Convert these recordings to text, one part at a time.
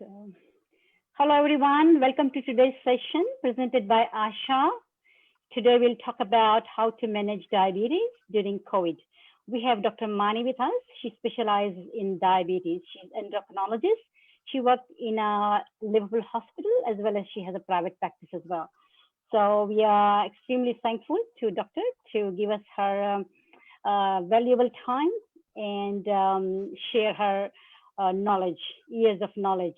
So, hello everyone, welcome to today's session presented by Asha. Today we'll talk about how to manage diabetes during COVID. We have Dr. Mani with us. She specializes in diabetes. She's an endocrinologist. She works in a Liverpool hospital as well as she has a private practice as well. So we are extremely thankful to Doctor to give us her valuable time and share her knowledge, years of knowledge.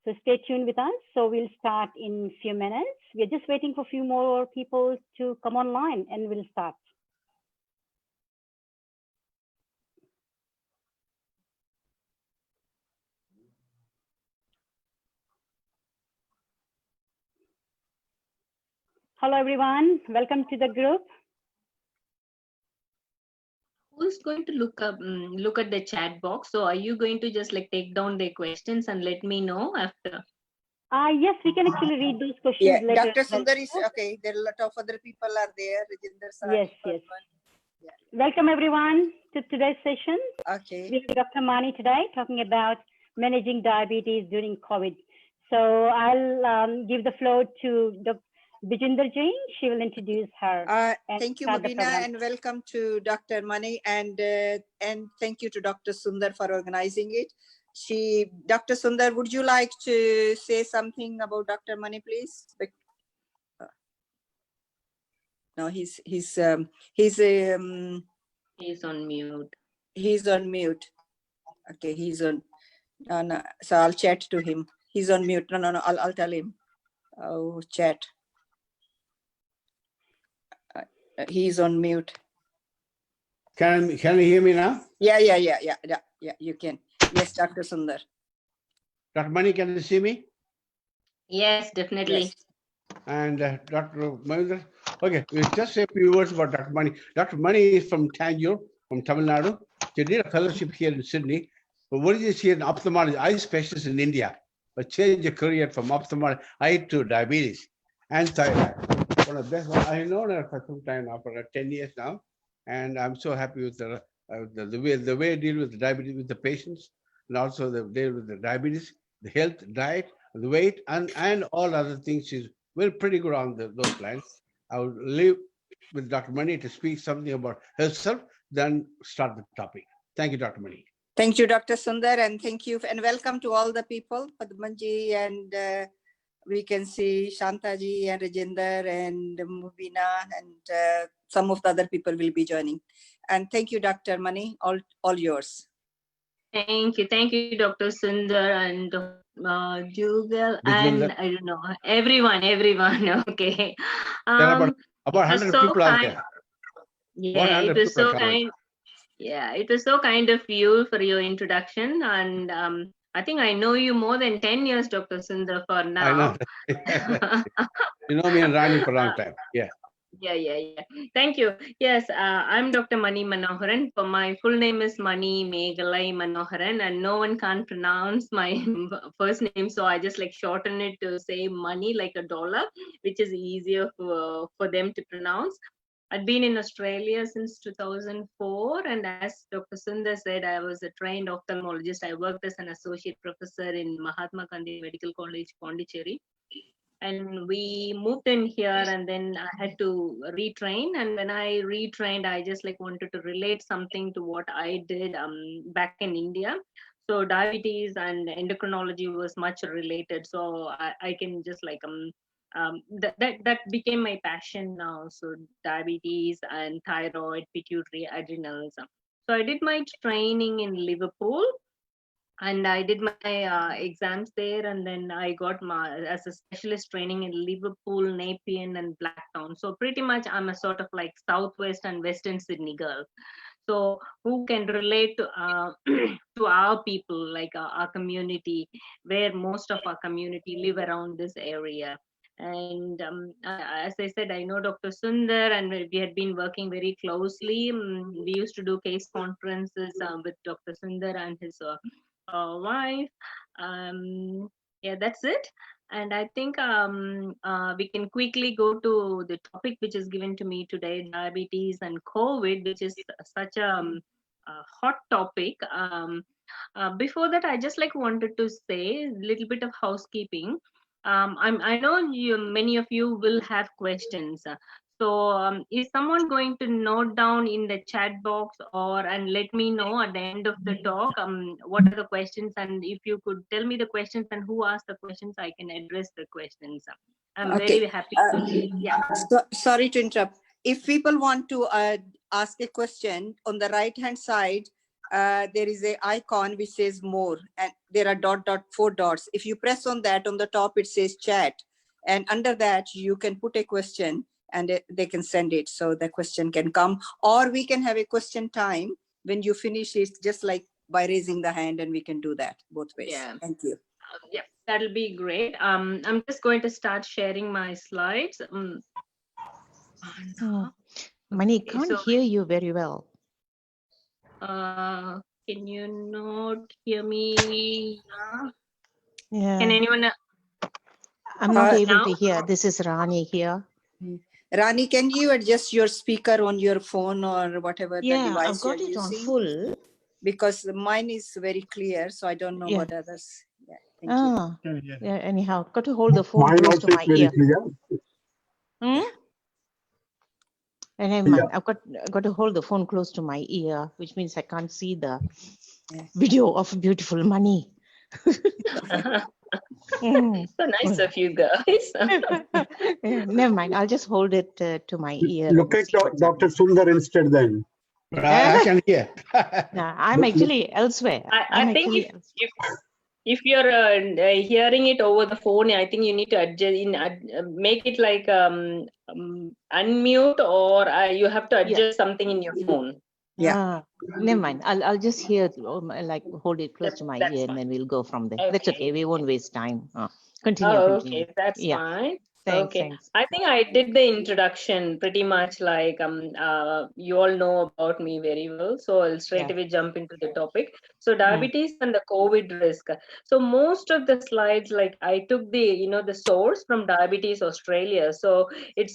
So stay tuned with us. So we'll start in a few minutes. We're just waiting for a few more people to come online and we'll start. Hello everyone, welcome to the group. Who's going to look at the chat box? So are you going to just like take down the questions and let me know after? Yes, we can actually read those questions Yeah, later. Dr. Sundar is okay. There are a lot of other people are there. Rajinder Yes, yes. Yeah. Welcome everyone to today's session. Okay. We have Dr. Mani today talking about managing diabetes during COVID. So I'll give the floor to Dr. Bijinder Jain. She will introduce her. Thank you, Mubina, and welcome to Dr. Mani, and thank you to Dr. Sundar for organizing it. Dr. Sundar, would you like to say something about Dr. Mani, please? No, he's on mute. He's on mute. Okay, he's on. No, so I'll chat to him. He's on mute. No. I'll tell him. Oh, chat. He's on mute. Can you hear me now? Yeah. You can. Yes, Dr. Sundar. Dr. Mani, can you see me? Yes, definitely. Yes. And Dr. Mahindra. Okay, we'll just say a few words about Dr. Mani. Dr. Mani is from Tanjore, from Tamil Nadu. She did a fellowship here in Sydney. But what is she an ophthalmologist, eye specialist in India? But changed her career from ophthalmology, eye to diabetes and thyroid. One of the best. I've known her for some time now, for 10 years now, and I'm so happy with the way I deal with the diabetes with the patients, and also the deal with the diabetes, the health, diet, the weight, and all other things. She's pretty good on those lines. I will leave with Dr. Mani to speak something about herself, then start the topic. Thank you, Dr. Mani. Thank you, Dr. Sundar, and thank you, and welcome to all the people, Padmanji, and we can see Shantaji and Rajinder and Mubina, and some of the other people will be joining. And thank you, Dr. Mani, all yours. Thank you, Dr. Sundar and Jugal, and I don't know, everyone. Okay. There are about 100 people out there. Yeah, it was so kind. Yeah, it was so kind of you for your introduction, and I think I know you more than 10 years, Dr. Sundar, for now. I know. You know me and Rani for a long time. Yeah. Yeah. Thank you. Yes, I'm Dr. Mani Manoharan. My full name is Mani Meghalai Manoharan, and no one can pronounce my first name, so I just like shorten it to say Mani, like a dollar, which is easier for them to pronounce. I'd been in Australia since 2004, and as Dr. Sundar said, I was a trained ophthalmologist. I worked as an associate professor in Mahatma Gandhi Medical College, Pondicherry. And we moved in here, and then I had to retrain. And when I retrained, I just like wanted to relate something to what I did back in India. So diabetes and endocrinology was much related. So I can just like that became my passion now. So diabetes and thyroid, pituitary, adrenals. So I did my training in Liverpool, and I did my exams there, and then I got my as a specialist training in Liverpool, Nepean, and Blacktown. So pretty much I'm a sort of like Southwest and Western Sydney girl. So who can relate to to our people, like our community, where most of our community live around this area. And as I said, I know Dr. Sundar, and we had been working very closely. We used to do case conferences with Dr. Sundar and his wife. Yeah, that's it. And I think we can quickly go to the topic which is given to me today, diabetes and COVID, which is such a hot topic. Before that, I just like wanted to say a little bit of housekeeping. I know many of you will have questions. So is someone going to note down in the chat box and let me know at the end of the talk what are the questions, and if you could tell me the questions and who asked the questions, I can address the questions. I'm Okay. very happy to, yeah. Sorry to interrupt. If people want to ask a question, on the right hand side, there is a icon which says more, and there are four dots. If you press on that, on the top it says chat, and under that you can put a question and they can send it, so the question can come, or we can have a question time when you finish it, just like by raising the hand, and we can do that both ways. Yeah. Thank you. Yeah, that'll be great. I'm just going to start sharing my slides. Mani, Okay, can't so, hear you very well. can you not hear me? Yeah. Can anyone? I'm not able now? to hear. This is Rani here. Rani, can you adjust your speaker on your phone or whatever the Yeah, device I've got you're it on using? full. Because mine is very clear, so I don't know Yeah. what others. Yeah, thank you. Yeah, anyhow, got to hold the phone Mine close also to is my very ear. clear. And never mind. I've got to hold the phone close to my ear, which means I can't see the video of beautiful Mani. So nice of you guys. Never mind. I'll just hold it to my ear. Look and at see what's Dr. happening. Sundar instead then. I can hear. No, I'm actually elsewhere. I think if you're hearing it over the phone, I think you need to adjust make it like unmute, or you have to adjust something in your phone. Yeah. Never mind. I'll just hear like hold it close to my That's ear, fine. and then we'll go from there. Okay. That's okay. We won't waste time. Continue. Oh, Continue. okay, that's Yeah. fine. Thanks. Okay, Thanks. I think I did the introduction pretty much like you all know about me very well, so I'll straight away jump into the topic. So diabetes and the COVID risk. So most of the slides, like I took the the source from Diabetes Australia, so it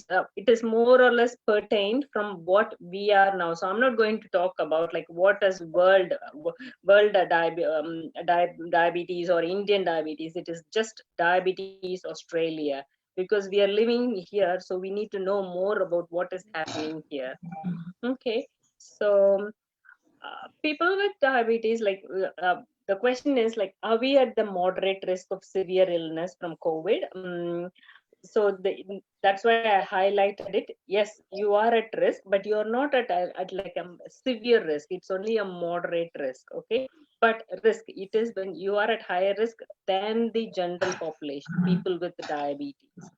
is more or less pertained from what we are now. So I'm not going to talk about like what is world diabetes or Indian diabetes. It is just Diabetes Australia, because we are living here, so we need to know more about what is happening here. Okay, so people with diabetes, like the question is like, are we at the moderate risk of severe illness from COVID? So that's why I highlighted it. Yes, you are at risk, but you're not at like a severe risk. It's only a moderate risk. Okay, but risk, it is when you are at higher risk than the general population, people with diabetes.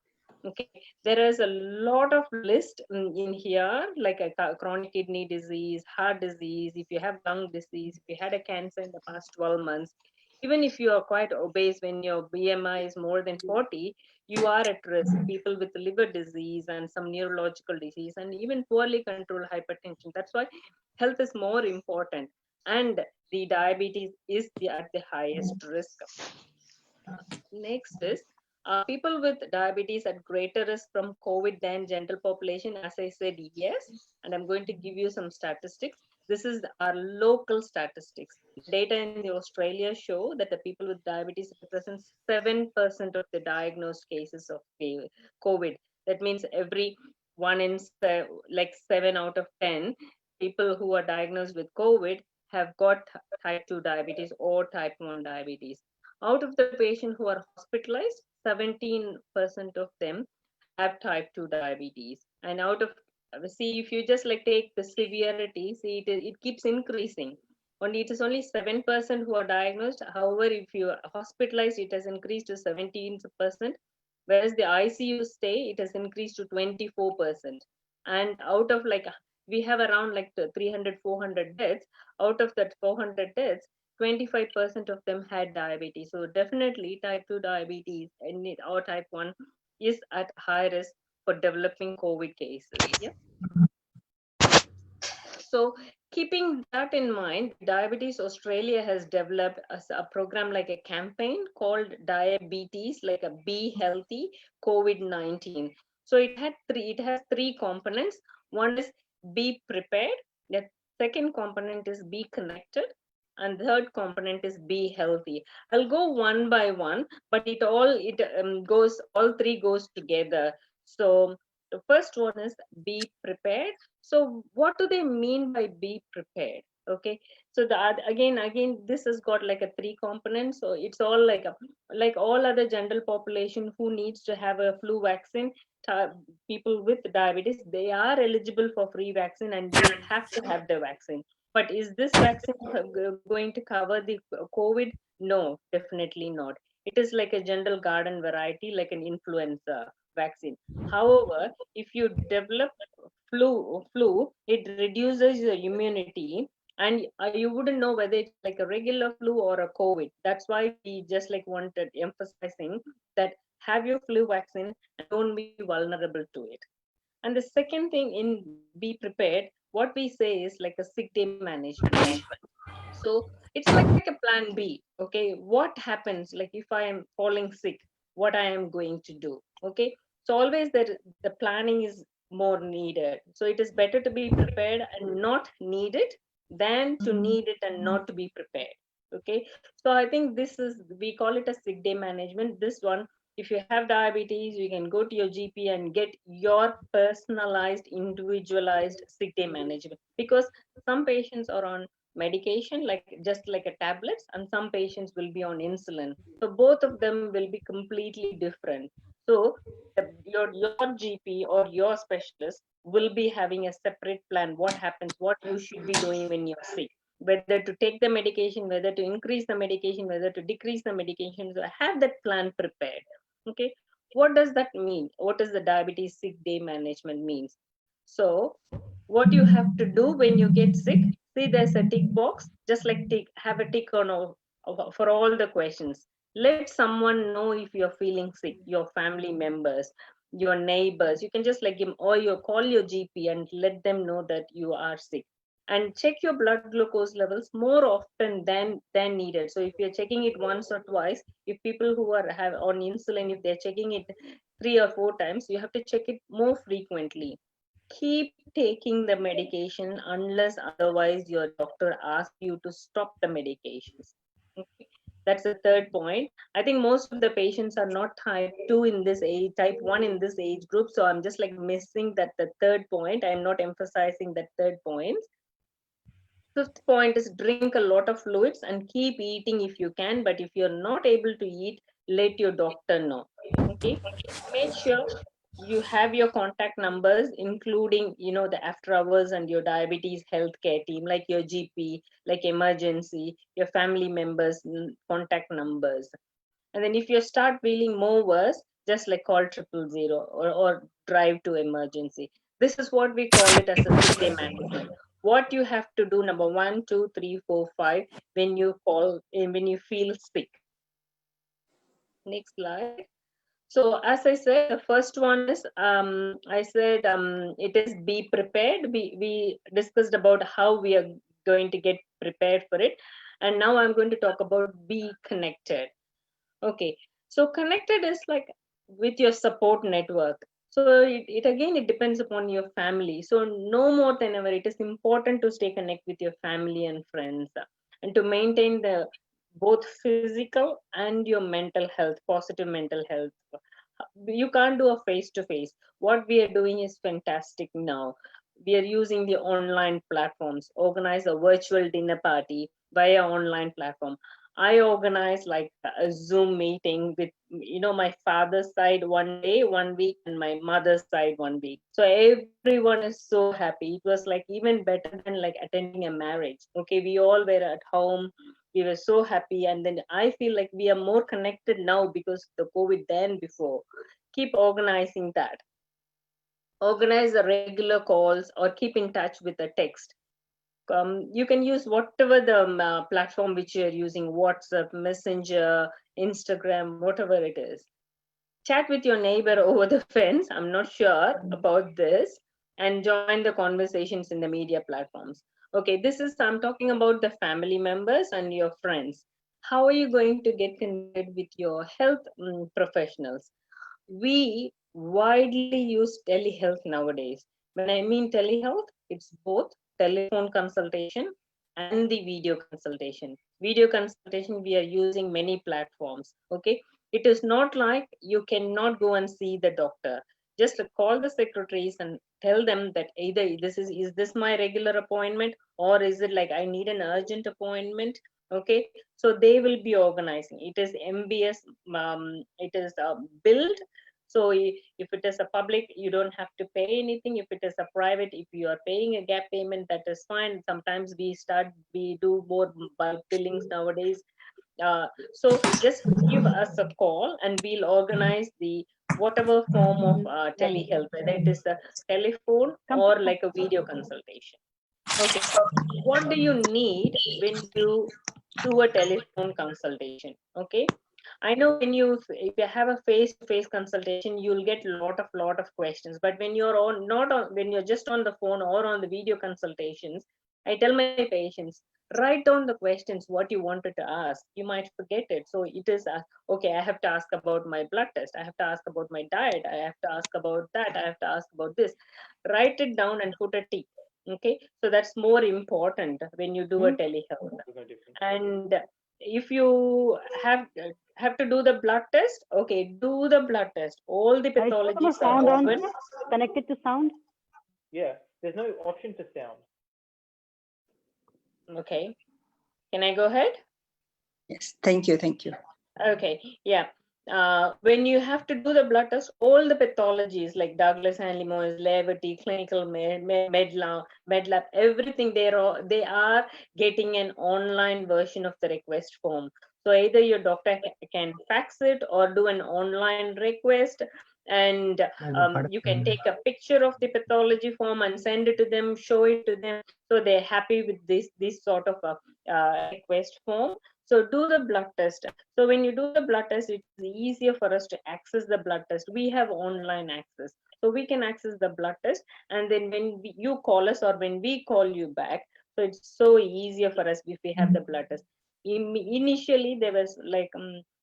Okay, there is a lot of list in here, like a chronic kidney disease, heart disease, if you have lung disease, if you had a cancer in the past 12 months, even if you are quite obese, when your BMI is more than 40, you are at risk. People with liver disease and some neurological disease, and even poorly controlled hypertension. That's why health is more important, and the diabetes is at the highest risk. Next is people with diabetes at greater risk from COVID than general population. As I said, yes, and I'm going to give you some statistics. This is our local statistics. Data in the Australia show that the people with diabetes represent 7% of the diagnosed cases of COVID. That means every 7 out of 10 people who are diagnosed with COVID have got type 2 diabetes or type 1 diabetes. Out of the patients who are hospitalized, 17% of them have type 2 diabetes. And out of, see, if you just like take the severity, see, it keeps increasing. It is only 7% who are diagnosed. However, if you are hospitalized, it has increased to 17%. Whereas the ICU stay, it has increased to 24%. And out of like, we have around like 300, 400 deaths. Out of that 400 deaths, 25% of them had diabetes. So definitely type 2 diabetes or type 1 is at high risk for developing COVID cases. Yeah. So keeping that in mind, Diabetes Australia has developed a program, like a campaign called Diabetes, like a Be Healthy COVID-19. So it has three components. One is be prepared. The second component is be connected. and the third component is be healthy. I'll go one by one, but all three goes together. So the first one is be prepared. So what do they mean by be prepared? Okay, so again this has got like a three components. So it's all like all other general population who needs to have a flu vaccine. People with diabetes, they are eligible for free vaccine and they have to have the vaccine. But is this vaccine going to cover the COVID? No, definitely not. It is like a general garden variety, like an influenza vaccine. However, if you develop flu, it reduces your immunity, and you wouldn't know whether it's like a regular flu or a COVID. That's why we just like wanted emphasizing that have your flu vaccine and don't be vulnerable to it. And the second thing in be prepared, what we say is like a sick day management. So it's like a plan B. Okay, what happens like if I am falling sick, what I am going to do? Okay, so always the planning is more needed. So it is better to be prepared and not need it than to need it and not to be prepared. Okay, so I think this is, we call it a sick day management. This one, if you have diabetes, you can go to your GP and get your personalized, individualized sick day management, because some patients are on medication like just like a tablets, and some patients will be on insulin, so both of them will be completely different. So your GP or your specialist will be having a separate plan. What happens, what you should be doing when you're sick, whether to take the medication, whether to increase the medication, whether to decrease the medication. So have that plan prepared. Okay, what does that mean? What does the diabetes sick day management means? So what you have to do when you get sick, see there's a tick box, just like tick, have a tick on for all the questions. Let someone know if you're feeling sick, your family members, your neighbors. You can just like give, or you call your GP and let them know that you are sick. And check your blood glucose levels more often than needed. So if you're checking it once or twice, if people who are have on insulin, if they're checking it 3 or 4 times, you have to check it more frequently. Keep taking the medication unless otherwise your doctor asks you to stop the medications. Okay. That's the third point. I think most of the patients are not type 2 in this age, type 1 in this age group. So I'm just like missing that the third point. I'm not emphasizing that third point. Fifth point is drink a lot of fluids and keep eating if you can. But if you're not able to eat, let your doctor know. Okay. Make sure you have your contact numbers, including the after hours and your diabetes healthcare team, like your GP, like emergency, your family members contact numbers. And then if you start feeling more worse, just like call 000 or drive to emergency. This is what we call it as a sick day management. What you have to do, number 1, 2, 3, 4, 5, when you when you feel sick. Next slide. So as I said, the first one is I said it is be prepared. We discussed about how we are going to get prepared for it, and now I'm going to talk about be connected. Okay, so connected is like with your support network. So it again, it depends upon your family. So no more than ever, it is important to stay connected with your family and friends, and to maintain the both physical and your mental health, positive mental health. You can't do a face to face. What we are doing is fantastic now. We are using the online platforms, organize a virtual dinner party via online platform. I organize like a Zoom meeting with my father's side one day, 1 week, and my mother's side 1 week. So everyone is so happy. It was like even better than like attending a marriage. Okay, we all were at home. We were so happy, and then I feel like we are more connected now because of the COVID than before. Keep organizing that. Organize the regular calls or keep in touch with a text. You can use whatever the platform which you're using, WhatsApp, Messenger, Instagram, whatever it is. Chat with your neighbor over the fence. I'm not sure about this. And join the conversations in the media platforms. Okay, I'm talking about the family members and your friends. How are you going to get connected with your health professionals? We widely use telehealth nowadays. When I mean telehealth, it's both telephone consultation and the video consultation. Video consultation, we are using many platforms. Okay, it is not like you cannot go and see the doctor. Just call the secretaries and tell them that either is this my regular appointment, or is it like I need an urgent appointment. Okay, so they will be organizing. It is MBS, it is billed. So if it is a public, you don't have to pay anything. If it is a private, if you are paying a gap payment, that is fine. Sometimes we do more bulk billings nowadays. So just give us a call and we'll organize the whatever form of telehealth, whether it is a telephone or like a video consultation. Okay, what do you need when you do a telephone consultation? Okay, I know if you have a face-to-face consultation, you'll get lot of questions. But when you're on not on when you're just on the phone or on the video consultations, I tell my patients, write down the questions what you wanted to ask. You might forget it. So it is okay. I have to ask about my blood test. I have to ask about my diet. I have to ask about that. I have to ask about this. Write it down and put a tick. Okay, so that's more important when you do a telehealth. And if you have to do the blood test, okay, do the blood test. All the pathologies are sound on, open. connected to sound. Yeah, there's no option for sound. Okay, can I go ahead? Yes, thank you, thank you. Okay, yeah. When you have to do the blood test, all the pathologies like Douglas Hanley Moyes, Levity, Clinical Medlab, everything they are getting an online version of the request form. So either your doctor can fax it or do an online request, and you can take a picture of the pathology form and send it to them, show it to them, so they're happy with this sort of a request form. So do the blood test. So when you do the blood test, it's easier for us to access the blood test. We have online access. So we can access the blood test. And then when you call us or when we call you back, so it's so easier for us if we have the blood test. Initially, there was like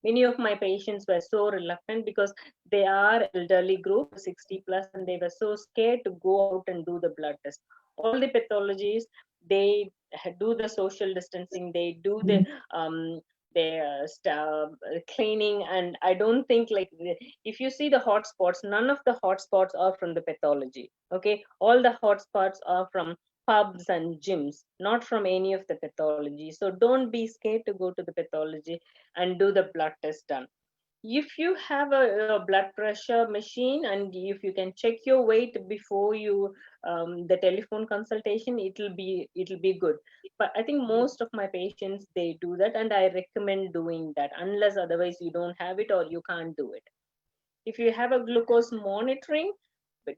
many of my patients were so reluctant because they are elderly group, 60 plus, and they were so scared to go out and do the blood test. All the pathologies, they do the social distancing, they do the their cleaning, and I don't think like if you see the hotspots, none of the hotspots are from the pathology. Okay, all the hotspots are from pubs and gyms, not from any of the pathology. So don't be scared to go to the pathology and do the blood test done. If you have a blood pressure machine and if you can check your weight before you the telephone consultation, it'll be good. But I think most of my patients, they do that, and I recommend doing that unless otherwise you don't have it or you can't do it. If you have a glucose monitoring,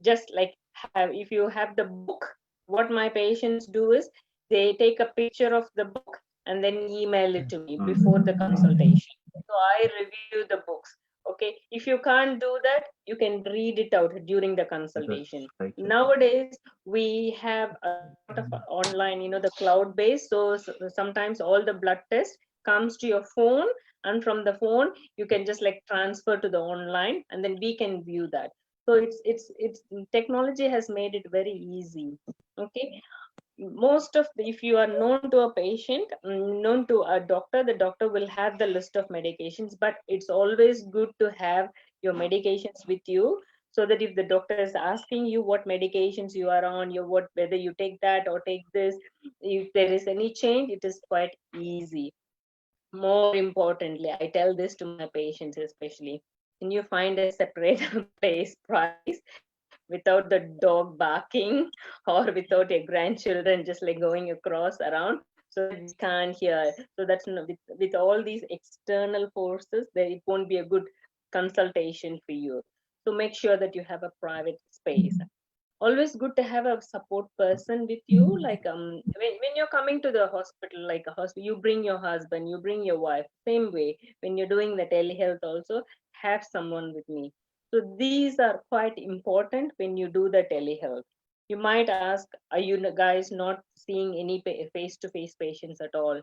just like if you have the book, what my patients do is they take a picture of the book and then email it to me before the consultation. So I review the books. Okay, if you can't do that, you can read it out during the consultation. Nowadays, we have a lot of online, the cloud based. So sometimes all the blood test comes to your phone, and from the phone, you can just like transfer to the online, and then we can view that. So it's technology has made it very easy. Okay, most of if you are known to a patient, known to a doctor, the doctor will have the list of medications, but it's always good to have your medications with you, so that if the doctor is asking you what medications you are on, whether you take that or take this, if there is any change, it is quite easy. More importantly, I tell this to my patients especially, can you find a separate price without the dog barking or without your grandchildren just like going across around, so that you can't hear. So that's with all these external forces, that it won't be a good consultation for you. So make sure that you have a private space. Always good to have a support person with you, like when you're coming to the hospital, like a hospital, you bring your husband, you bring your wife. Same way, when you're doing the telehealth also, have someone with me. So these are quite important when you do the telehealth. You might ask, are you guys not seeing any face-to-face patients at all?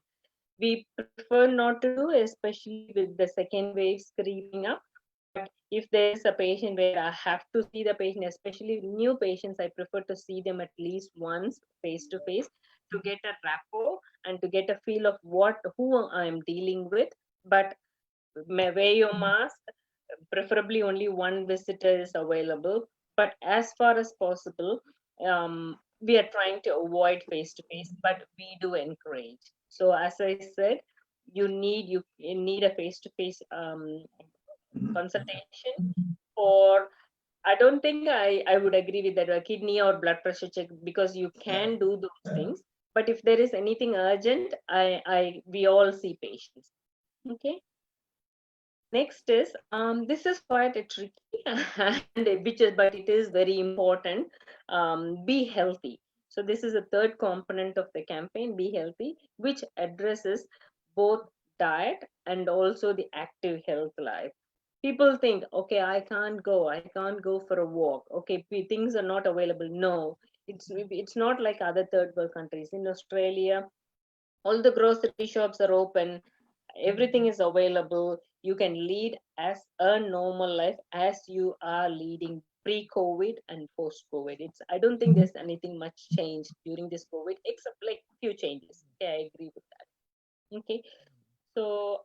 We prefer not to do, especially with the second waves creeping up. If there's a patient where I have to see the patient, especially new patients, I prefer to see them at least once face to face to get a rapport and to get a feel of who I'm dealing with. But wear your mask. Preferably only one visitor is available. But as far as possible, we are trying to avoid face-to-face, but we do encourage. So as I said, you need a face-to-face consultation for. I don't think I would agree with that, a kidney or blood pressure check, because you can do those things. But if there is anything urgent, we all see patients. Okay. Next is this is quite a tricky but it is very important. Be healthy. So this is a third component of the campaign, Be Healthy, which addresses both diet and also the active health life. People think, okay, I can't go for a walk. Okay, things are not available. No, it's not like other third world countries. In Australia, all the grocery shops are open, everything is available. You can lead as a normal life as you are leading pre-COVID and post-COVID. I don't think there's anything much changed during this COVID, except like few changes. Okay, I agree with that. Okay, so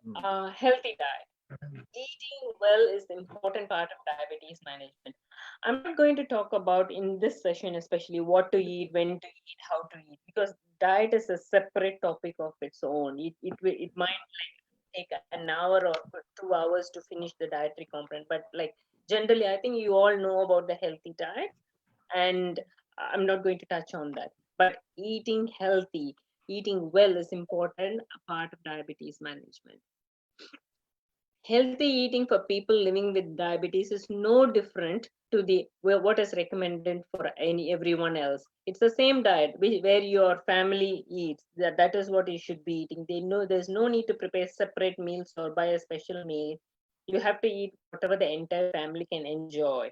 healthy diet. Eating well is the important part of diabetes management. I'm not going to talk about in this session, especially what to eat, when to eat, how to eat, because diet is a separate topic of its own. It might take an hour or 2 hours to finish the dietary component. But like generally, I think you all know about the healthy diet, and I'm not going to touch on that. But eating healthy, eating well is important, a part of diabetes management. Healthy eating for people living with diabetes is no different to what is recommended for everyone else. It's the same diet where your family eats. That is what you should be eating. They know there's no need to prepare separate meals or buy a special meal. You have to eat whatever the entire family can enjoy.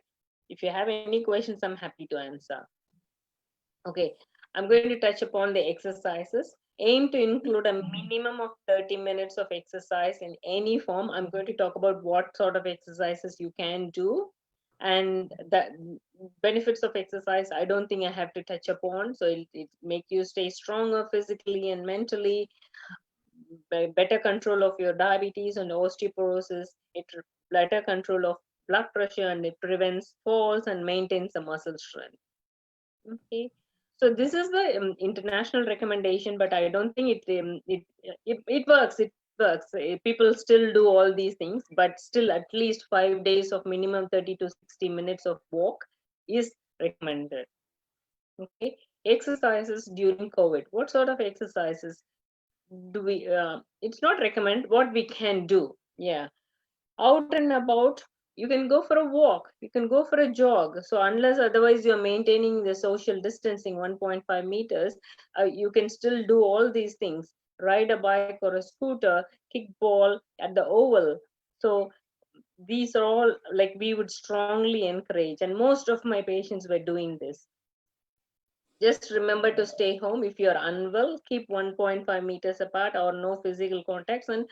If you have any questions, I'm happy to answer. Okay, I'm going to touch upon the exercises. Aim to include a minimum of 30 minutes of exercise in any form. I'm going to talk about what sort of exercises you can do, and the benefits of exercise I don't think I have to touch upon. So it make you stay stronger physically and mentally, better control of your diabetes and osteoporosis, it better control of blood pressure, and it prevents falls and maintains the muscle strength. Okay, so this is the international recommendation, but I don't think it works. It works. People still do all these things, but still at least 5 days of minimum 30 to 60 minutes of walk is recommended. Okay, exercises during COVID. What sort of exercises do we? It's not recommend. What we can do? Yeah, out and about, you can go for a walk, you can go for a jog. So unless otherwise you're maintaining the social distancing 1.5 meters, you can still do all these things. Ride a bike or a scooter, kick ball at the oval. So these are all like we would strongly encourage, and most of my patients were doing this. Just remember to stay home. If you're unwell, keep 1.5 meters apart or no physical contacts. And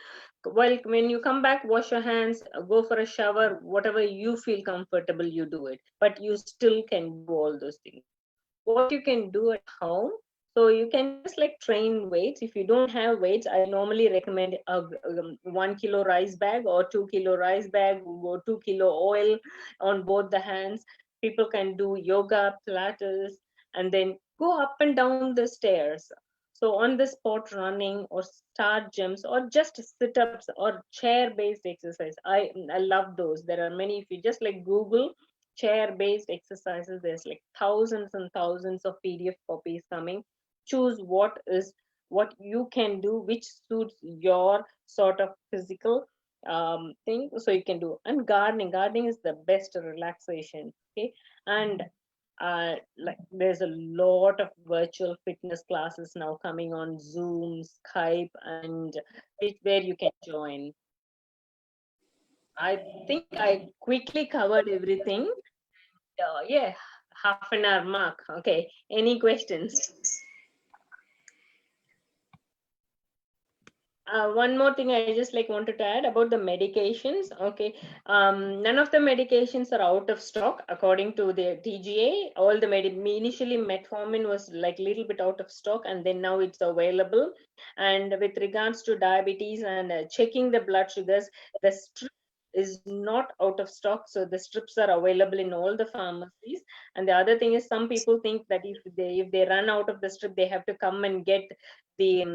when you come back, wash your hands, go for a shower, whatever you feel comfortable, you do it. But you still can do all those things. What you can do at home, so you can just like train weights. If you don't have weights, I normally recommend a 1 kilo rice bag or 2 kilo rice bag or 2 kilo oil on both the hands. People can do yoga, Pilates, and then go up and down the stairs. So on the spot running or start jumps or just sit-ups or chair-based exercise. I love those. There are many. If you just like Google chair-based exercises, there's like thousands and thousands of PDF copies coming. Choose what you can do, which suits your sort of physical thing, so you can do. And gardening is the best relaxation. Okay, and like there's a lot of virtual fitness classes now coming on Zoom, Skype, and where you can join. I think I quickly covered everything. Yeah, half an hour mark. Okay, any questions? One more thing I just like wanted to add about the medications. Okay, none of the medications are out of stock according to the TGA. All the initially metformin was like little bit out of stock, and then now it's available. And with regards to diabetes and checking the blood sugars, the strip is not out of stock, so the strips are available in all the pharmacies. And the other thing is, some people think that if they run out of the strip, they have to come and get the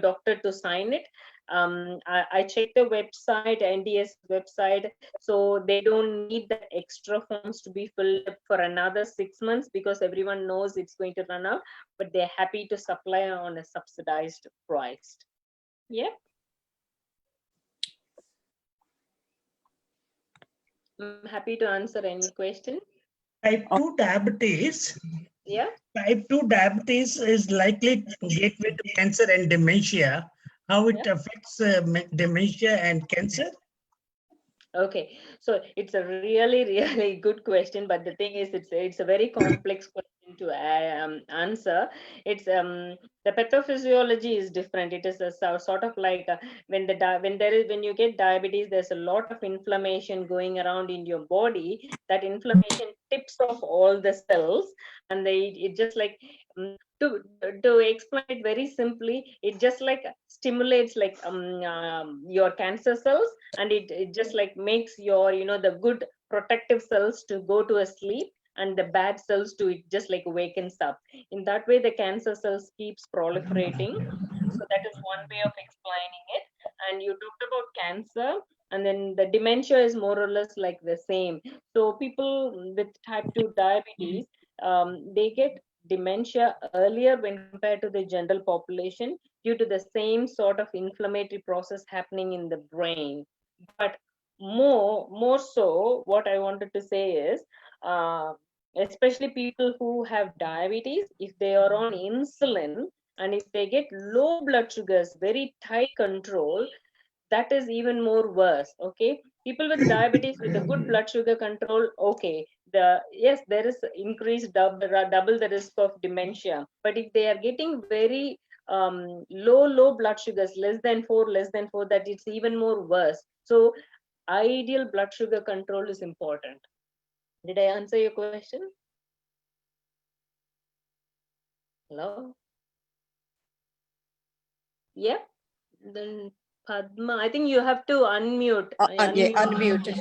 doctor to sign it. I checked the website, NDS website, so they don't need the extra forms to be filled up for another 6 months, because everyone knows it's going to run out, but they're happy to supply on a subsidized price. Yeah. I'm happy to answer any question. Type 2 diabetes. Yeah. Type 2 diabetes is likely gateway to cancer and dementia. How it affects dementia and cancer? Okay, so it's a really, really good question, but the thing is, it's a very complex question to answer. It's the pathophysiology is different. It is a sort of like when you get diabetes, there's a lot of inflammation going around in your body. That inflammation tips off all the cells, and it just like to explain it very simply, it just like stimulates like your cancer cells, and it just like makes your the good protective cells to go to a sleep, and the bad cells to it just like wakens up. In that way, the cancer cells keeps proliferating. So that is one way of explaining it. And you talked about cancer, and then the dementia is more or less like the same. So people with type 2 diabetes, they get dementia earlier when compared to the general population, due to the same sort of inflammatory process happening in the brain. But more so, what I wanted to say is, especially people who have diabetes, if they are on insulin and if they get low blood sugars, very tight control, that is even more worse. Okay, people with diabetes with a good blood sugar control, okay, yes, there is increased double the risk of dementia. But if they are getting very low blood sugars, less than 4, that it's even more worse. So ideal blood sugar control is important. Did I answer your question? Hello? Yeah. Then Padma, I think you have to unmute. Unmute.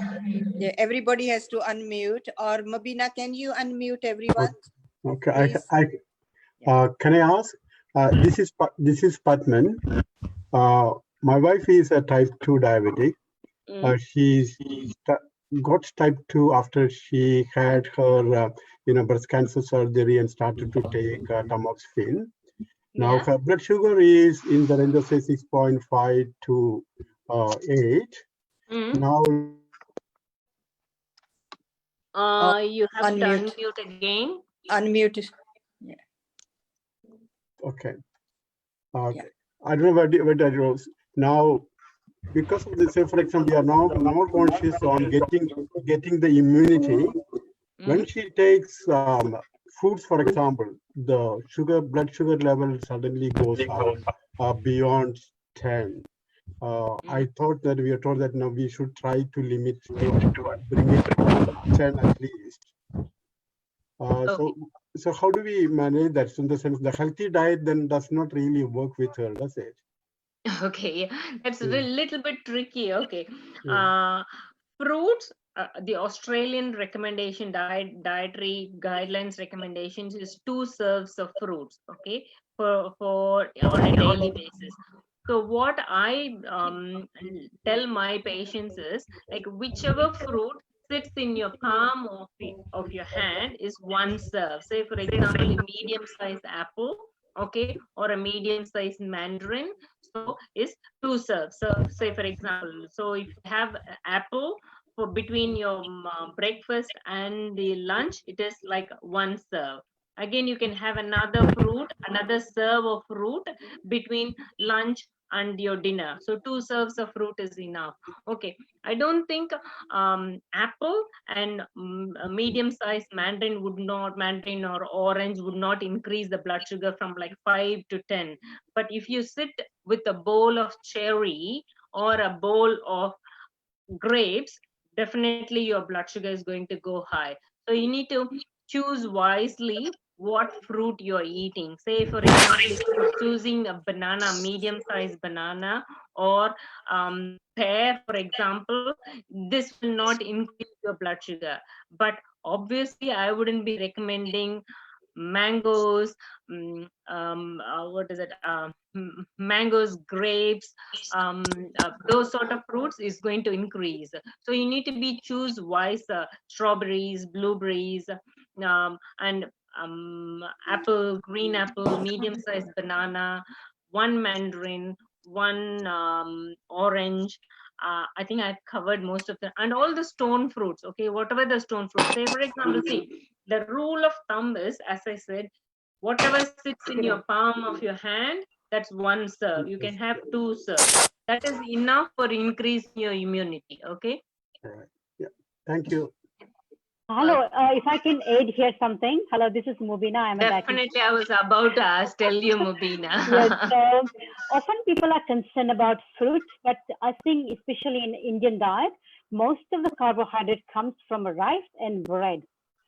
Yeah, everybody has to unmute. Or Mubina, can you unmute everyone? Okay, Please. can I ask? This is Padman. My wife is a type 2 diabetic. She's got type 2 after she had her breast cancer surgery and started to take tamoxifen. Now her blood sugar is in the range of say 6.5 to 8. Now you have to unmute again. Unmute. Yeah. Okay. I don't know where that was. Now, because of this, say for example, we are now more conscious on getting the immunity. When she takes fruits, for example, the blood sugar level suddenly goes up beyond 10. I thought that we are told that now we should try to limit it to bring it to 10 at least. So how do we manage that? So in the sense, the healthy diet then does not really work with her, does it? Okay, that's a little bit tricky. Okay, fruits. The Australian recommendation dietary guidelines recommendations is 2 serves of fruits. Okay, for on a daily basis. So what I tell my patients is like whichever fruit sits in your palm of your hand is 1 serve. Say for example, a medium-sized apple, okay, or a medium-sized mandarin, so is 2 serves. So say for example, so if you have apple for between your breakfast and the lunch, it is like 1 serve. Again, you can have another serve of fruit between lunch and your dinner. So 2 serves of fruit is enough. Okay, I don't think apple and medium sized mandarin or orange would not increase the blood sugar from like 5 to 10. But if you sit with a bowl of cherry or a bowl of grapes, definitely your blood sugar is going to go high. So you need to choose wisely what fruit you're eating. Say, for example, if you're choosing a banana, medium sized banana, or pear, for example, this will not increase your blood sugar. But obviously, I wouldn't be recommending mangoes, what is it? Mangoes, grapes, those sort of fruits is going to increase. So you need to be choose wise. Strawberries, blueberries, and apple, green apple, medium sized banana, one mandarin, one orange. I think I've covered most of them, and all the stone fruits. Okay, whatever the stone fruits. Say, for example, see, the rule of thumb is, as I said, whatever sits in your palm of your hand, that's 1 serve. You can have 2 serves. That is enough for increasing your immunity. Okay. All right. Yeah. Thank you. Hello, if I can add here something. Hello, this is Mubina. I'm a Definitely, I was about to tell you, Mubina. Yes, so often people are concerned about fruits, but I think especially in Indian diet, most of the carbohydrate comes from rice and bread,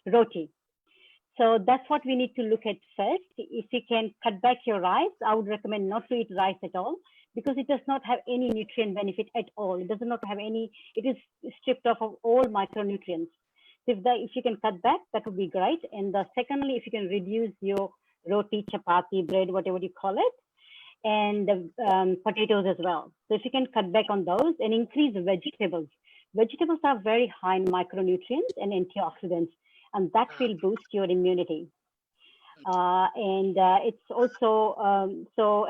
roti. So that's what we need to look at first. If you can cut back your rice, I would recommend not to eat rice at all because it does not have any nutrient benefit at all. It does not have any, it is stripped off of all micronutrients. So if you can cut back, that would be great. And secondly, if you can reduce your roti, chapati, bread, whatever you call it, and potatoes as well. So if you can cut back on those and increase the vegetables. Vegetables are very high in micronutrients and antioxidants, and that will boost your immunity. And it's also,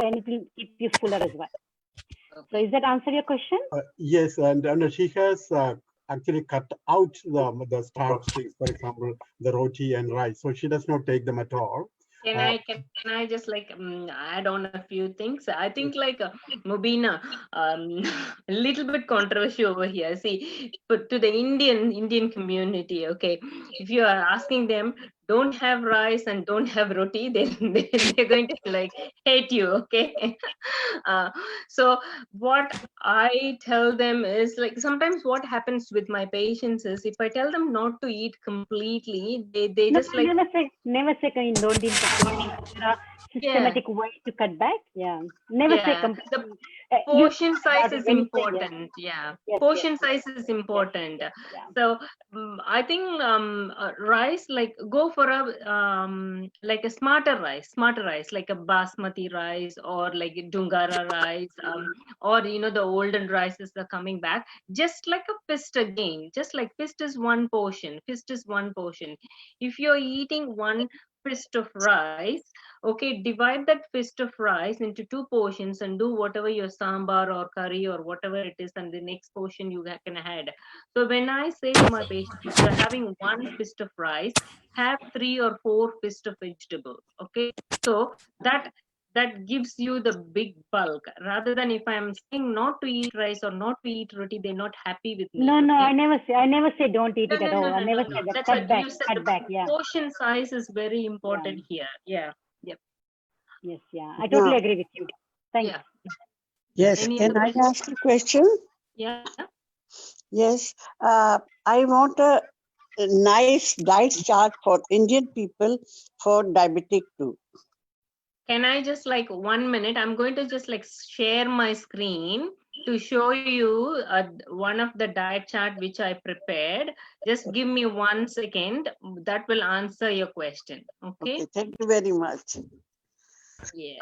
and it will keep you fuller as well. So is that answer your question? Yes, and she has actually cut out the starch things, for example, the roti and rice. So she does not take them at all. Can I just like add on a few things? I think like Mubina, a little bit controversial over here. See, but to the Indian community, okay, if you are asking them, don't have rice and don't have roti, then they're going to like hate you, okay? So what I tell them is like sometimes what happens with my patients is if I tell them not to eat completely, they No, just like never say don't eat completely. There are systematic ways to cut back. Yeah, never say completely. The portion size is when you say important. yes. Portion size is important. Yeah. So I think rice, like go for a like a smarter rice, like a basmati rice or like a dungara rice, or you know the olden rices are coming back. Just like a fist again, just like fist is one portion. If you're eating one fist of rice, okay, divide that fist of rice into 2 portions and do whatever your sambar or curry or whatever it is, and the next portion you can add. So when I say to my patients, if you're having 1 fist of rice, have 3 or 4 fist of vegetables. Okay, so that gives you the big bulk rather than if I'm saying not to eat rice or not to eat roti, they're not happy with me. No, okay? I never say don't eat it at all. I never say that. That's Cut back, you said cut back. Yeah. Portion size is very important here. Yeah. Yep. Yes. Yeah. I totally agree with you. Thank you. Yes. Any Can other I ask a question? Yeah. Yes. I want a nice diet chart for Indian people for diabetic too. Can I just like 1 minute? I'm going to just like share my screen to show you one of the diet chart which I prepared. Just give me 1 second. That will answer your question. Okay. Thank you very much. Yeah.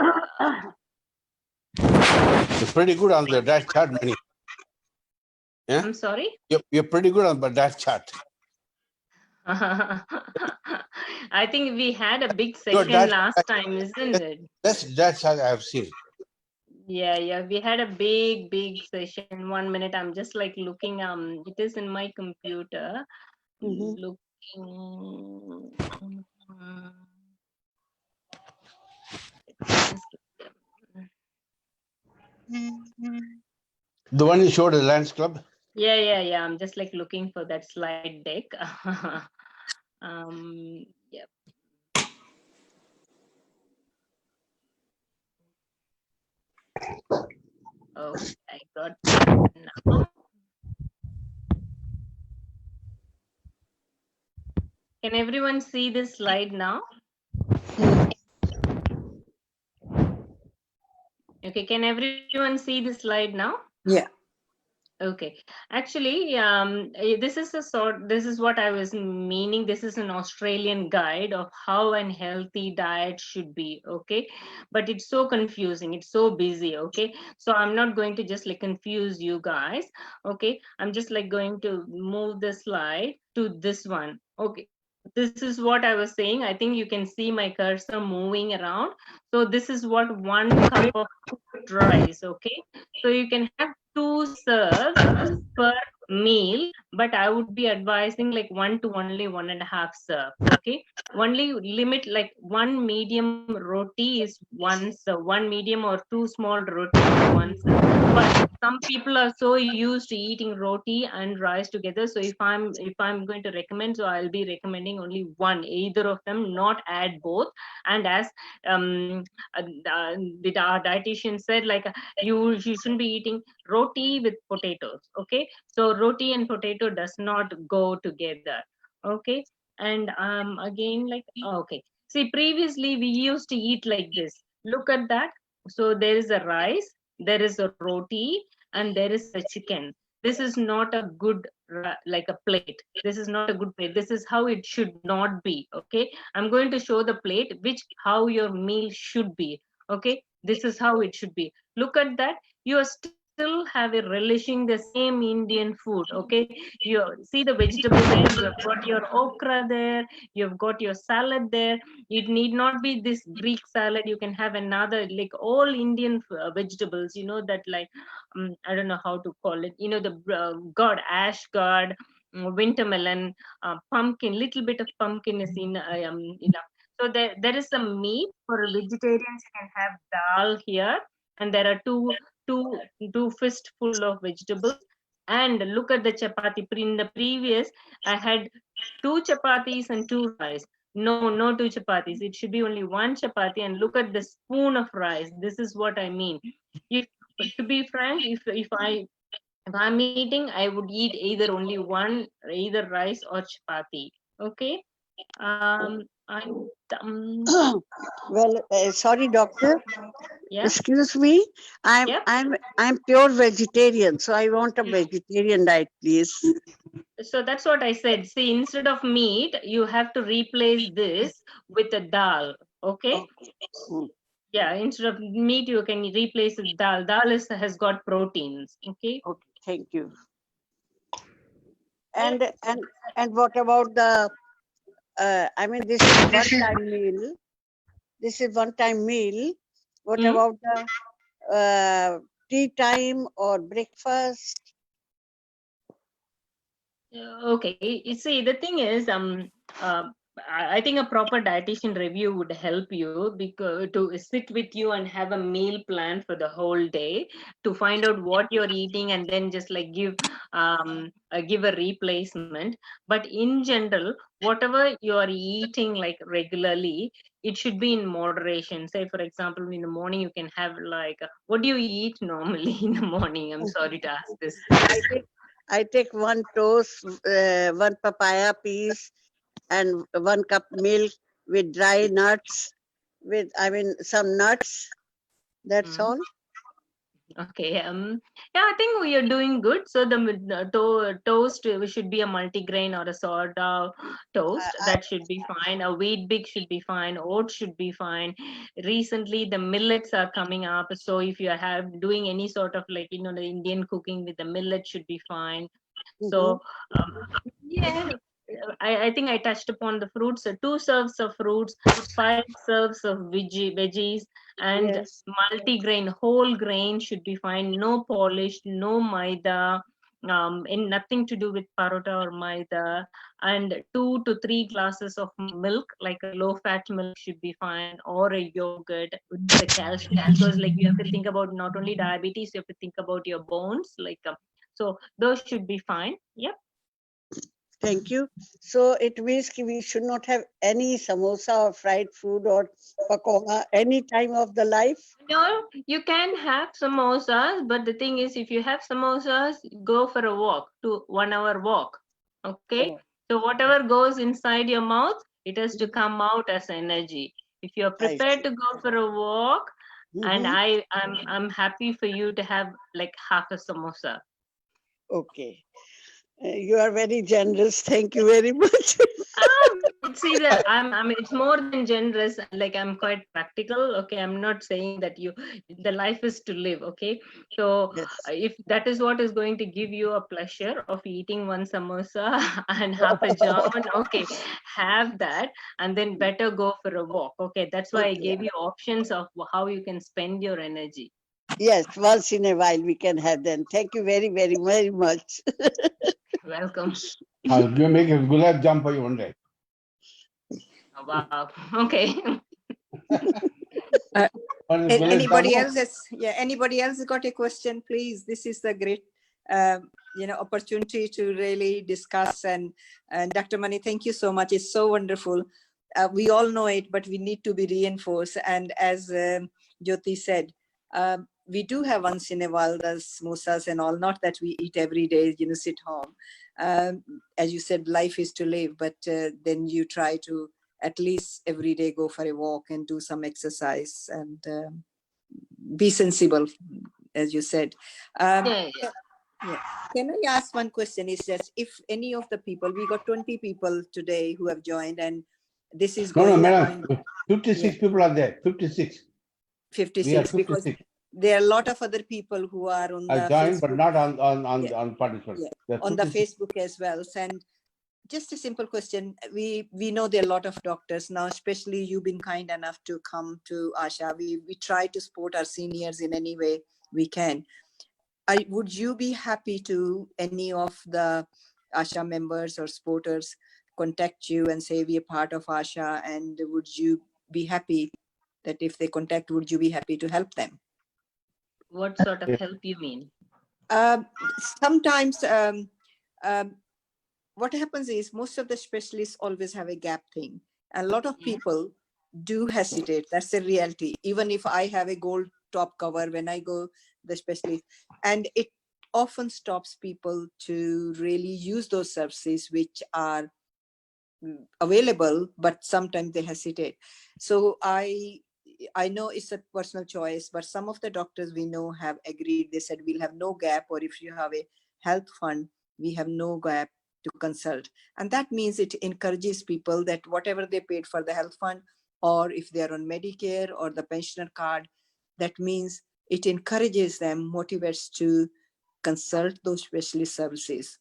You're pretty good on the diet chart, Mani. Yeah? I'm sorry? You're pretty good on the diet chart. I think we had a big session last time, isn't it? That's chart I've seen. Yeah, we had a big session. 1 minute, I'm just like looking, it is in my computer. Looking. The one you showed at the Lions Club? Yeah. I'm just like looking for that slide deck. Yeah. Oh, I got that now. Can everyone see this slide now? Okay, can everyone see this slide now? Yeah. Okay, actually, this is what I was meaning. This is an Australian guide of how an healthy diet should be. Okay, but it's so confusing. It's so busy. Okay, so I'm not going to just like confuse you guys. Okay, I'm just like going to move the slide to this one. Okay, this is what I was saying. I think you can see my cursor moving around. So this is what 1 cup of cooked rice. Okay, so you can have 2 serves per meal, but I would be advising like 1 to only 1.5 serve. Okay, only limit like 1 medium roti is 1 serve, 1 medium or 2 small roti is 1 serve. But some people are so used to eating roti and rice together. So if I'm going to recommend, so I'll be recommending only one, either of them, not add both. And as our dietitian said, like you shouldn't be eating roti with potatoes. Okay, so roti and potato does not go together. Okay, and again, like, okay, see, previously we used to eat like this. Look at that. So there is a rice, there is a roti, and there is a chicken. This is not a good like a plate. This is not a good plate. This is how it should not be. Okay, I'm going to show the plate which how your meal should be. Okay, this is how it should be. Look at that. You are still have a relishing the same Indian food. Okay, you see the vegetable there. You have got your okra there. You have got your salad there. It need not be this Greek salad. You can have another, like all Indian vegetables. You know that, like I don't know how to call it. You know the gourd, ash gourd, winter melon, pumpkin. Little bit of pumpkin is in enough. So there is some meat for vegetarians. You can have dal here, and there are two fistful of vegetables. And look at the chapati. In the previous, I had 2 chapatis and 2 rice. No 2 chapatis. It should be only 1 chapati. And look at the spoon of rice. This is what I mean. If, to be frank, if I'm eating, I would eat either only one, either rice or chapati. Okay. Well, sorry, doctor. Yeah. Excuse me. I'm pure vegetarian, so I want a vegetarian diet, please. So that's what I said. See, instead of meat, you have to replace this with a dal. Okay. Yeah, instead of meat, you can replace with dal. Dal has got proteins. Okay. Okay, thank you. And what about the? I mean, this is one-time meal. This is one-time meal. What about the tea time or breakfast? Okay. You see, the thing is, I think a proper dietitian review would help you because to sit with you and have a meal plan for the whole day to find out what you're eating and then just like give a replacement. But in general, whatever you're eating like regularly, it should be in moderation. Say, for example, in the morning you can have like what do you eat normally in the morning? I'm sorry to ask this. I take 1 toast, 1 papaya piece, and 1 cup milk with dry nuts, some nuts. That's all. Okay. Yeah, I think we are doing good. So the toast should be a multigrain or a sourdough toast. That should be fine. A wheat bix should be fine. Oats should be fine. Recently, the millets are coming up. So if you are doing any sort of like, you know, the Indian cooking with the millet should be fine. So yeah. I think I touched upon the fruits. 2 serves of fruits, 5 serves of veggies, and multigrain, whole grain should be fine. No polished, no maida, in nothing to do with parota or maida, and 2 to 3 glasses of milk, like a low-fat milk should be fine, or a yogurt with the calcium, because like you have to think about not only diabetes, you have to think about your bones, like so those should be fine. Yep. Thank you. So it means we should not have any samosa or fried food or pakora any time of the life. No, you can have samosas, but the thing is, if you have samosas, go for a walk, 1 hour walk. Okay. Oh. So whatever goes inside your mouth, it has to come out as energy. If you're prepared to go for a walk, and I'm happy for you to have like half a samosa. Okay. You are very generous. Thank you very much. See that it's more than generous. Like I'm quite practical. Okay, I'm not saying that the life is to live. Okay, so Yes. if that is what is going to give you a pleasure of eating one samosa and half a jamun, okay, have that, and then better go for a walk. Okay, that's why I gave you options of how you can spend your energy. Yes, once in a while we can have them. Thank you very, very, very much. Welcome. I'll make a gulab jam for you one day. Wow. Okay. Anybody else anybody else got a question, please? This is the great opportunity to really discuss, and Dr. Mani, thank you so much. It's so wonderful. We all know it, but we need to be reinforced. And as Jyoti said, we do have once in a while the samosas and all, not that we eat every day, sit home. As you said, life is to live, but then you try to at least every day go for a walk and do some exercise and be sensible, as you said. Can I ask one question? Is just if any of the people, we got 20 people today who have joined, and this is going madam, 56 people are there. 56. 56, because there are a lot of other people who are on the joined, Facebook, but not on participants. On the Facebook as well. And just a simple question. We know there are a lot of doctors now, especially you've been kind enough to come to ASHA. We try to support our seniors in any way we can. Would you be happy to any of the ASHA members or supporters contact you and say we are part of ASHA, and would you be happy that if they contact, would you be happy to help them? What sort of help you mean? Sometimes what happens is most of the specialists always have a gap thing. A lot of people do hesitate. That's the reality. Even if I have a gold top cover when I go the specialist, and it often stops people to really use those services which are available, but sometimes they hesitate. So I know it's a personal choice, but some of the doctors we know have agreed. They said we'll have no gap, or if you have a health fund, we have no gap to consult. And that means it encourages people that whatever they paid for the health fund, or if they're on Medicare or the pensioner card, that means it encourages them, motivates to consult those specialist services.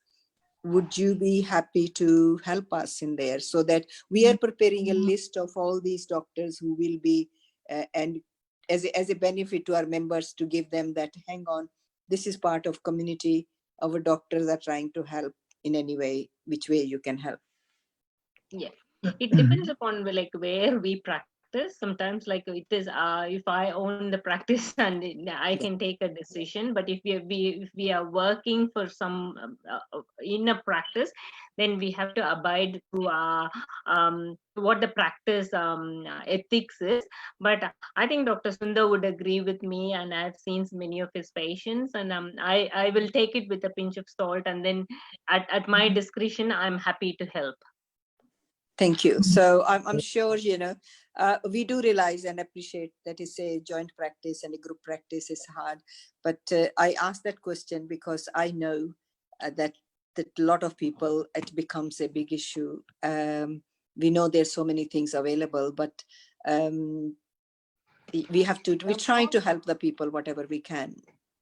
Would you be happy to help us in there, so that we are preparing a list of all these doctors who will be and as a benefit to our members, to give them that, hang on, this is part of community. Our doctors are trying to help in any way, which way you can help. Yeah, it depends upon like where we practice. Sometimes like it is if I own the practice and I can take a decision, but if we are working for some in a practice, then we have to abide to what the practice ethics is. But I think Dr. Sundar would agree with me, and I've seen many of his patients, and I will take it with a pinch of salt, and then at my discretion I'm happy to help. Thank you. So I'm sure, we do realize and appreciate that it's a joint practice and a group practice is hard. But I asked that question because I know that a lot of people, it becomes a big issue. We know there's so many things available, but we're trying to help the people whatever we can.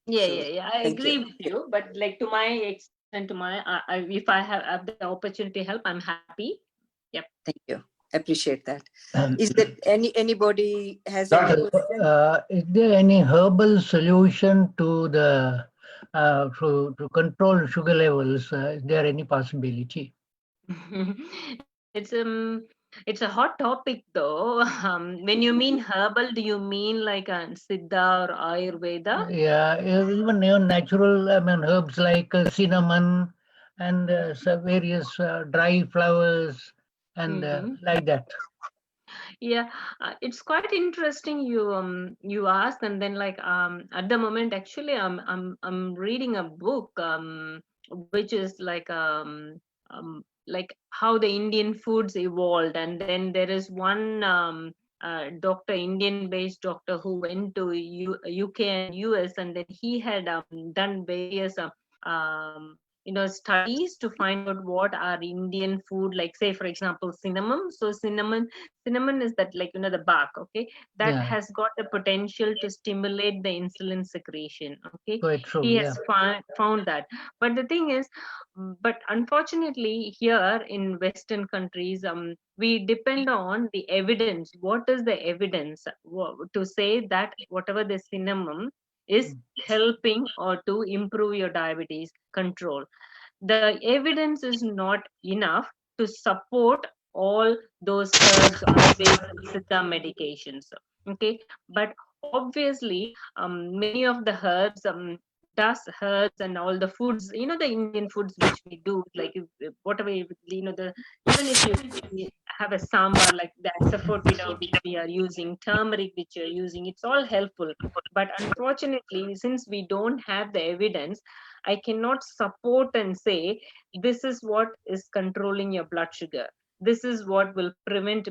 Yeah. I agree with you. But like to my extent, if I have the opportunity to help, I'm happy. Yep. Thank you. Appreciate that. Is there anybody has any question? Is there any herbal solution to the to control sugar levels? Is there any possibility? It's it's a hot topic though. When you mean herbal, do you mean like a Siddha or Ayurveda? Yeah, even natural, I mean, herbs like cinnamon and various dry flowers and like that. Yeah, it's quite interesting you asked, and then like at the moment actually I'm reading a book which is like how the Indian foods evolved, and then there is one doctor, Indian based doctor, who went to UK and US, and then he had done various studies to find out what are Indian food, like say for example cinnamon. So cinnamon is that, like the bark, okay, that Yeah. has got the potential to stimulate the insulin secretion, okay. Quite true, He yeah. has found that, but the thing is, but unfortunately here in Western countries, we depend on the evidence. What is the evidence to say that whatever the cinnamon is helping or to improve your diabetes control? The evidence is not enough to support all those herbs, Ayurvedic and Siddha medications, okay. But obviously many of the herbs, dust herbs and all the foods, the Indian foods which we do, like whatever, the even if you have a sambar, like the asafoetida which we are using, turmeric which you're using, it's all helpful. But unfortunately, since we don't have the evidence, I cannot support and say this is what is controlling your blood sugar, this is what will prevent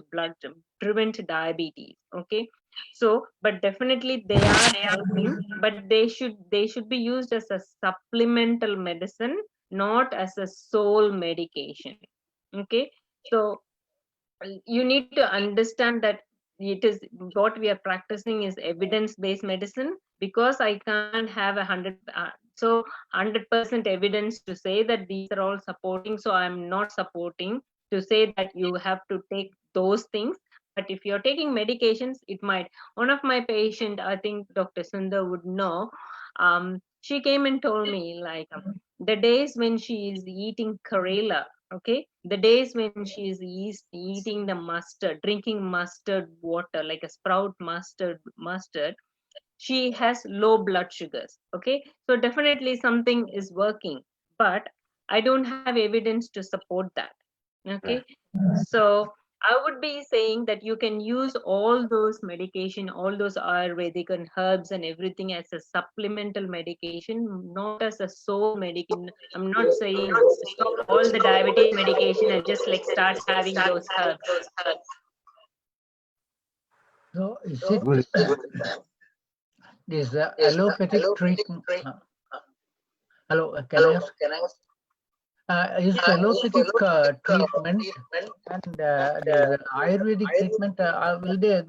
diabetes, okay. So but definitely they are helping, but they should be used as a supplemental medicine, not as a sole medication, okay. So you need to understand that it is what we are practicing is evidence-based medicine, because I can't have 100% evidence to say that these are all supporting, so I'm not supporting to say that you have to take those things. But if you're taking medications, it might. One of my patient, I think Dr. Sundar would know, she came and told me like the days when she is eating Karela, okay, the days when she is eating the mustard, drinking mustard water, like a sprout mustard, she has low blood sugars, okay. So definitely something is working, but I don't have evidence to support that, okay. So I would be saying that you can use all those medication, all those Ayurvedic and herbs and everything as a supplemental medication, not as a sole medication. I'm not saying stop all the diabetes medication and just like start having those herbs. So is it this allopathic treatment? Hello, can I ask? Is allopathic treatment and the Ayurvedic treatment, will they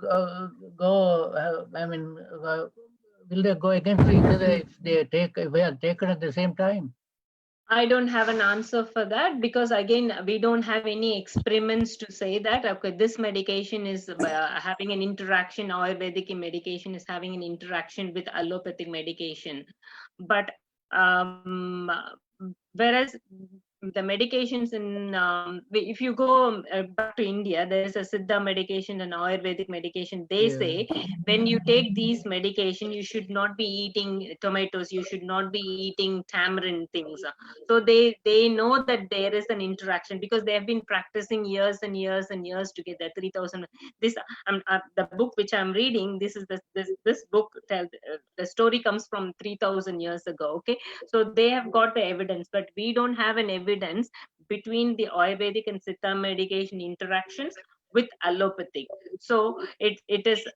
go, will they go against each other if they are taken at the same time? I don't have an answer for that, because again, we don't have any experiments to say that, okay, this medication is having an interaction, Ayurvedic medication is having an interaction with allopathic medication. But whereas the medications in, if you go back to India, there is a Siddha medication and Ayurvedic medication. They say when you take these medication, you should not be eating tomatoes, you should not be eating tamarind things. So they know that there is an interaction, because they have been practicing years and years and years to get that 3000. This the book which I'm reading, this is this book tells the story comes from 3000 years ago, okay. So they have got the evidence, but we don't have an evidence between the Ayurvedic and Siddha medication interactions with allopathic. So it is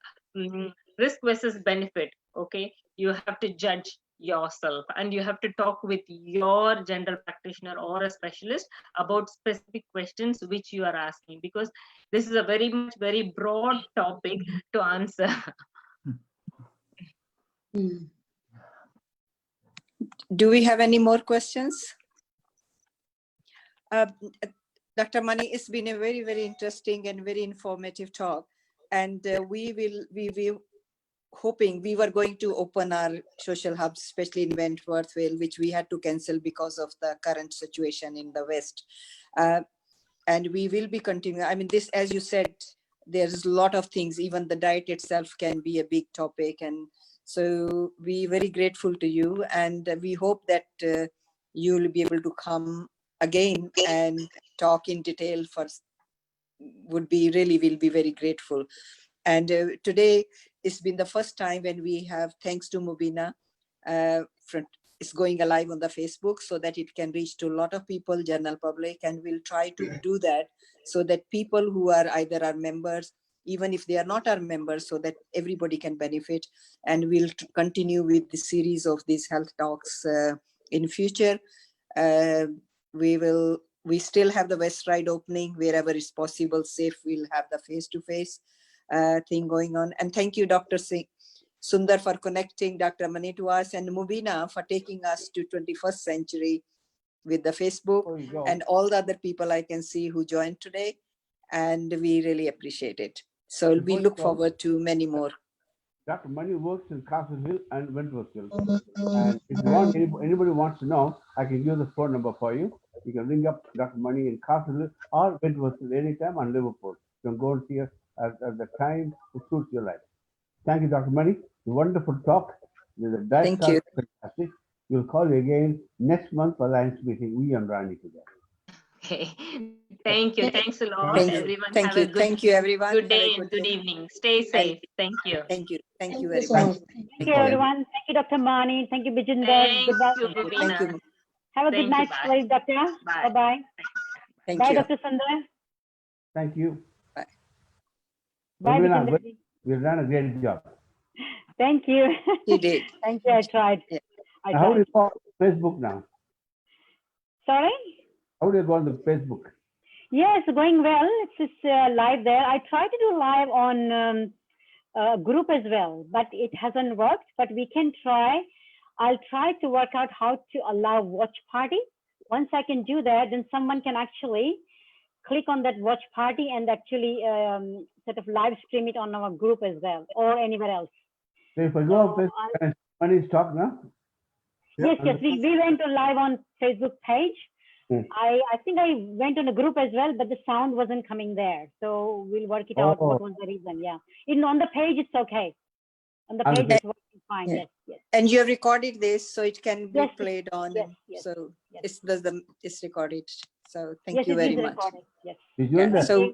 risk versus benefit, okay. You have to judge yourself, and you have to talk with your general practitioner or a specialist about specific questions which you are asking, because this is a very broad topic to answer. Do we have any more questions? Dr. Mani, it's been a very interesting and very informative talk, and we will hoping we were going to open our social hubs, especially in Wentworth Vale, which we had to cancel because of the current situation in the West. And we will be continuing. I mean, this, as you said, there's a lot of things, even the diet itself can be a big topic. And so we're very grateful to you. And we hope that you'll be able to come again and talk in detail we'll be very grateful. And today it's been the first time when we have, thanks to Mubina, it's going live on the Facebook so that it can reach to a lot of people, general public, and we'll try to do that so that people who are either our members, even if they are not our members, so that everybody can benefit. And we'll continue with the series of these health talks in future. We still have the West Ride opening wherever is possible, safe. We'll have the face-to-face thing going on. And thank you, Dr. Sundar, for connecting Dr. Mani to us, and Mubina for taking us to 21st century with the Facebook, and all the other people I can see who joined today. And we really appreciate it. So we look forward to many more. Dr. Mani works in Castle Hill and Wentworth Hill. And if you want, anybody wants to know, I can give the phone number for you. You can ring up Dr. Mani in Castle Hill or Wentworth Hill anytime on Liverpool. You can go and see her at the time it suits your life. Thank you, Dr. Mani. Wonderful talk. Thank you. Fantastic. We'll call you again next month for Alliance meeting. We and Rani together. Okay. Thank you. Thanks a lot, Thank you. everyone. Thank Have you. a good, Thank you, everyone. good day Have a and good evening. Stay safe. Thank you. Thank you. Thank you very much. Thank you, everyone. Thank you, Dr. Mani. Thank you, Bijinder. Thank Goodbye. you, Thank Bobina. you. Have a Thank good you. night, Bye. please, Doctor. Bye. Bye-bye. Thank Bye, you. Dr. Sundar. Thank you. Bye. Bye, Rubina, Bijinder. we've done a great job. Thank you. You did. Thank you. I tried. Yeah. I How do you tried. go on Facebook now? Sorry? How do you go on the Facebook? Yes, going well. It's just live there. I tried to do live on group as well, but it hasn't worked. But we can try. I'll try to work out how to allow watch party. Once I can do that, then someone can actually click on that watch party and actually sort of live stream it on our group as well, or anywhere else. So if I go on Facebook, can Mani's talk now? Yes, we went to live on Facebook page. I think I went on a group as well, but the sound wasn't coming there. So we'll work it out. What was the reason? Yeah. On the page, it's okay. On the page, it's working fine. Yeah. Yes, yes. And you have recorded this, so it can be Yes, played on. yes, yes, So yes. it's recorded. So thank Yes, you it very is much. recorded. Yes. Yeah, so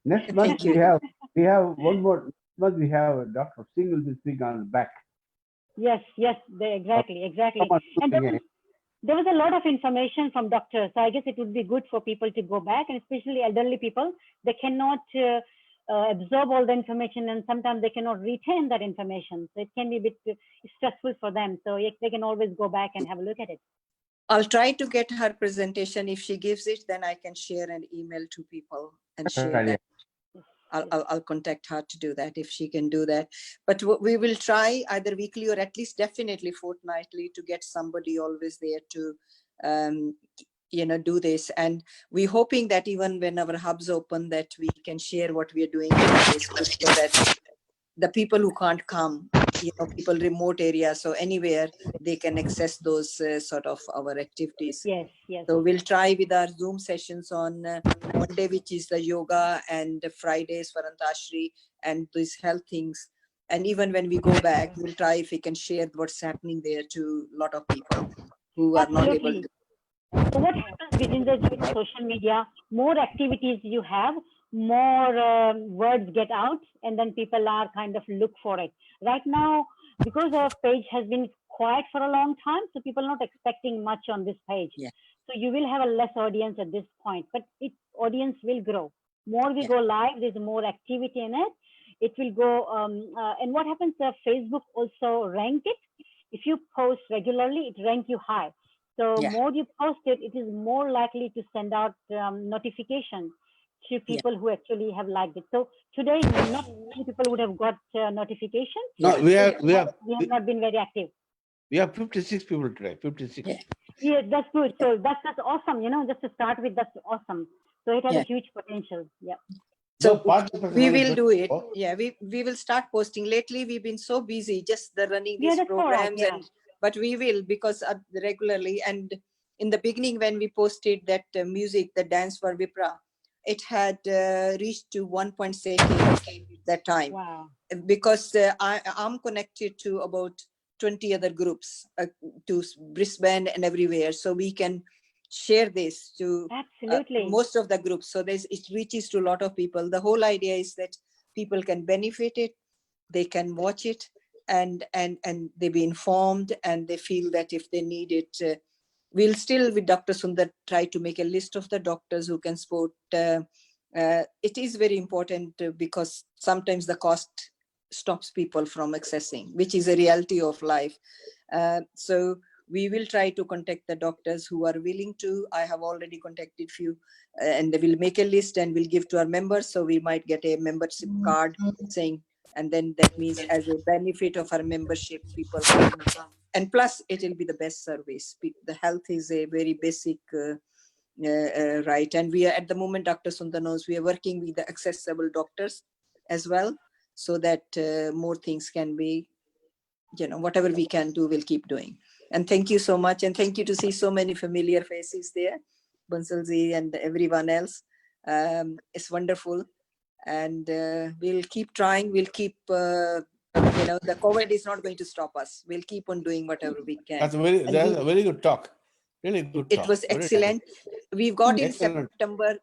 Next month Thank you. we have one more. Month we have Dr. Singh will be speaking on the back. Yes, exactly. Come on, And again. there was a lot of information from doctors. So I guess it would be good for people to go back, and especially elderly people. They cannot absorb all the information, and sometimes they cannot retain that information. So it can be a bit stressful for them. So they can always go back and have a look at it. I'll try to get her presentation. If she gives it, then I can share an email to people and share that. I'll contact her to do that if she can do that. But we will try either weekly or at least definitely fortnightly to get somebody always there to do this. And we're hoping that even when our hubs open, that we can share what we are doing on Facebook, so that the people who can't come, people remote areas, so anywhere they can access those sort of our activities. Yes. So we'll try with our Zoom sessions on Monday, which is the yoga, and Fridays for Antashri and these health things. And even when we go back, we'll try if we can share what's happening there to a lot of people who are not able to. So what happens within the social media, more activities you have, more words get out, and then people are kind of look for it. Right now, because our page has been quiet for a long time, so people are not expecting much on this page. Yeah. So you will have a less audience at this point, but audience will grow. More we go live, there's more activity in it. It will go, and what happens, Facebook also rank it. If you post regularly, it rank you high. So more you post it, it is more likely to send out notification to people who actually have liked it. So today, not many people would have got notification. No, we have not been very active. We have 56 people today. 56. Yeah, that's good. So that's awesome. Just to start with, that's awesome. So it has a huge potential. Yeah. So No, participants we only will good. do it. Oh, Yeah, we will start posting. Lately, we've been so busy just the running Yeah, these that's all right. programs, Yeah. and but we will, because regularly, and in the beginning when we posted that music, the dance for Vipra, it had reached to 1.7K that time. Wow. Because I'm connected to about 20 other groups to Brisbane and everywhere, so we can share this to Absolutely. most of the groups, so it reaches to a lot of people. The whole idea is that people can benefit it, they can watch it, and they be informed, and they feel that if they need it, we'll still with Dr. Sundar try to make a list of the doctors who can support. It is very important because sometimes the cost stops people from accessing, which is a reality of life. So we will try to contact the doctors who are willing to. I have already contacted few, and they will make a list and we'll give to our members. So we might get a membership card saying, and then that means as a benefit of our membership, people can, and plus it will be the best service. The health is a very basic right. And we are at the moment, Dr. Sundar knows, we are working with the accessible doctors as well, so that more things can be, whatever we can do, we'll keep doing. And thank you so much. And thank you to see so many familiar faces there, Bansalji and everyone else. It's wonderful. And we'll keep trying. We'll keep, the COVID is not going to stop us. We'll keep on doing whatever we can. that's a very good talk. Really good It talk. was Very excellent. We've got in excellent. September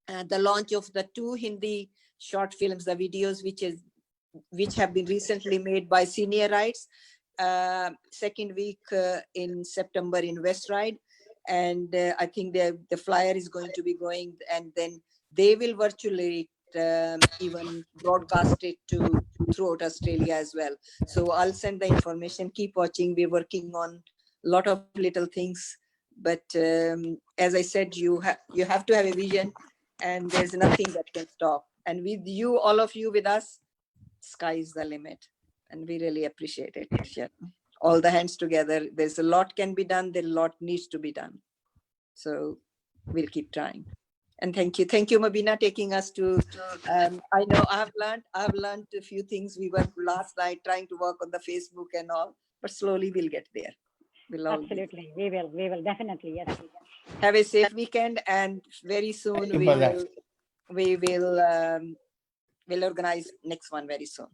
the launch of the 2 Hindi short films, the videos, which have been recently made by Senior Rights. Second week in September in West Ride, and I think the flyer is going to be going, and then they will virtually even broadcast it throughout Australia as well. So I'll send the information. Keep watching. We're working on a lot of little things, but as I said, you have to have a vision, and there's nothing that can stop. And with you, all of you with us, sky is the limit, and we really appreciate it. Yeah. All the hands together. There's a lot can be done. There's a lot needs to be done. So we'll keep trying. And thank you, Mabina, taking us to. I know I've learned a few things. We were last night trying to work on the Facebook and all, but slowly we'll get there. We'll all Absolutely. We will definitely. Yes. have a safe weekend, and very soon we'll organize next one very soon.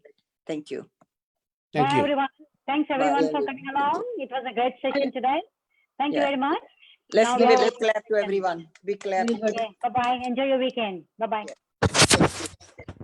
Thank you. Thank Bye, you. everyone. Thanks everyone Bye. for coming along. It was a great session today. Thank you Yeah. very much. Let's Now give a we'll- big clap to everyone. Big clap. Okay, bye-bye. Enjoy your weekend. Bye-bye. Thank you.